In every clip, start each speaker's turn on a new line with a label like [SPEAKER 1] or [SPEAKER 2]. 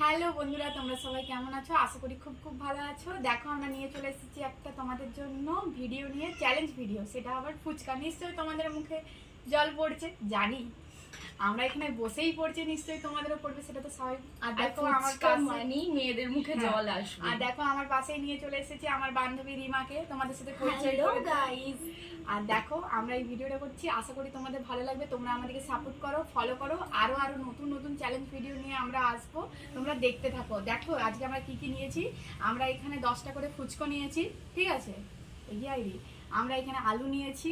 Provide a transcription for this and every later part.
[SPEAKER 1] Hello বন্ধুরা, তোমরা সবাই কেমন আছো? আশা করি খুব খুব ভালো আছো। দেখো, আমরা নিয়ে চলে এসেছি একটা তোমাদের জন্য ভিডিও নিয়ে, চ্যালেঞ্জ ভিডিও। সেটা আবার ফুচকা। নিশ্চয়ই তোমাদের মুখে জল পড়ছে, জানি। আমরা এখানে বসেই পড়ছি, নিশ্চয়ই তোমাদেরও পড়বে, সেটা তো স্বাভাবিক। আর দেখো আমার
[SPEAKER 2] মানে মেয়েদের মুখে জল আসবে।
[SPEAKER 1] আর দেখো আমার পাশেই নিয়ে চলে এসেছি আমার বান্ধবী রিমাকে, তোমাদের সাথে পরিচয়
[SPEAKER 2] হ্যালো
[SPEAKER 1] করে দেব।
[SPEAKER 2] গাইস।
[SPEAKER 1] আর দেখো আমরা এই ভিডিওটা করছি, আশা করি তোমাদের ভালো লাগবে। তোমরা আমাদেরকে সাপোর্ট করো, ফলো করো। আরো নতুন নতুন চ্যালেঞ্জ ভিডিও নিয়ে আমরা আসবো, তোমরা দেখতে থাকো। দেখো আজকে আমরা কি কি নিয়েছি। আমরা এখানে 10টা করে ফুচকা নিয়েছি, ঠিক আছে? আমরা এখানে আলু নিয়েছি,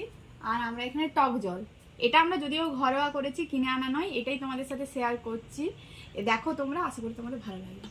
[SPEAKER 1] আর আমরা এখানে টক জল। এটা আমরা যদিও ঘরোয়া করেছি, কিনে আনা নয়। এটাই তোমাদের সাথে শেয়ার করছি। দেখো তোমরা, আশা করি তোমাদের ভালো লাগবে।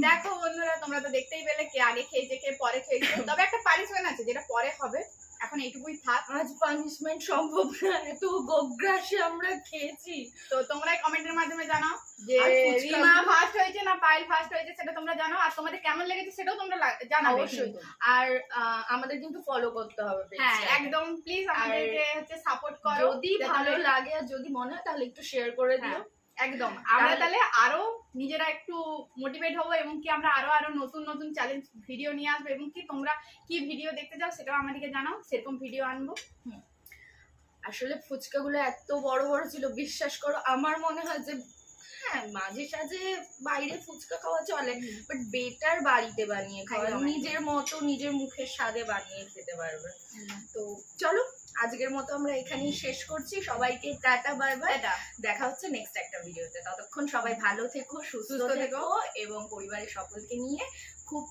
[SPEAKER 1] দেখো বন্ধুরা, তোমরা তো দেখতেই পেলে কে আগে খেয়েছে কে পরে খেয়েছে। তবে একটা পানিশমেন্ট আছে, যেটা পরে হবে। এখন এইটুকুই থাক।
[SPEAKER 2] আজ পানিশমেন্ট সম্ভব না, এত গোগ্রাসে আমরা খেয়েছি।
[SPEAKER 1] তো তোমরাই কমেন্টের মাধ্যমে জানাও যে রিমা ফার্স্ট হয়েছে না পাইল ফার্স্ট হয়েছে, সেটা তোমরা জানাও। আর তোমাদের কেমন লেগেছে সেটাও তোমরা জানাও
[SPEAKER 2] অবশ্যই। আর আমাদের কিন্তু ফলো করতে হবে।
[SPEAKER 1] হ্যাঁ, একদম প্লিজ আমাদেরকে হচ্ছে সাপোর্ট করো।
[SPEAKER 2] যদি ভালো লাগে আর যদি মনে হয় তাহলে একটু শেয়ার করে দিও।
[SPEAKER 1] একদম, আমরা তাহলে আরো নিজেরা একটু মোটিভেট হবো, এবং কি আমরা আরো নতুন নতুন চ্যালেঞ্জ ভিডিও নিয়ে আসবো। এবং কি তোমরা কি ভিডিও দেখতে চাও সেটাও আমাদেরকে জানাও, সেরকম ভিডিও আনবো।
[SPEAKER 2] আসলে ফুচকাগুলো এত বড় বড় ছিল, বিশ্বাস করো। আমার মনে হয় যে হ্যাঁ, মাঝে সাঝে বাইরে ফুচকা খাওয়া চলে, বাট বেটার বাড়িতে বানিয়ে খাওয়া, নিজের মতো নিজের মুখের স্বাদে বানিয়ে খেতে পারবে। তো চলো, আজকের মতো আমরা এখানেই শেষ করছি। সবাইকে টাটা, বাই বাই। দেখা হচ্ছে নেক্সট একটা ভিডিওতে। ততক্ষণ সবাই ভালো থেকো, সুস্থ থেকো এবং পরিবারের সকলকে নিয়ে খুব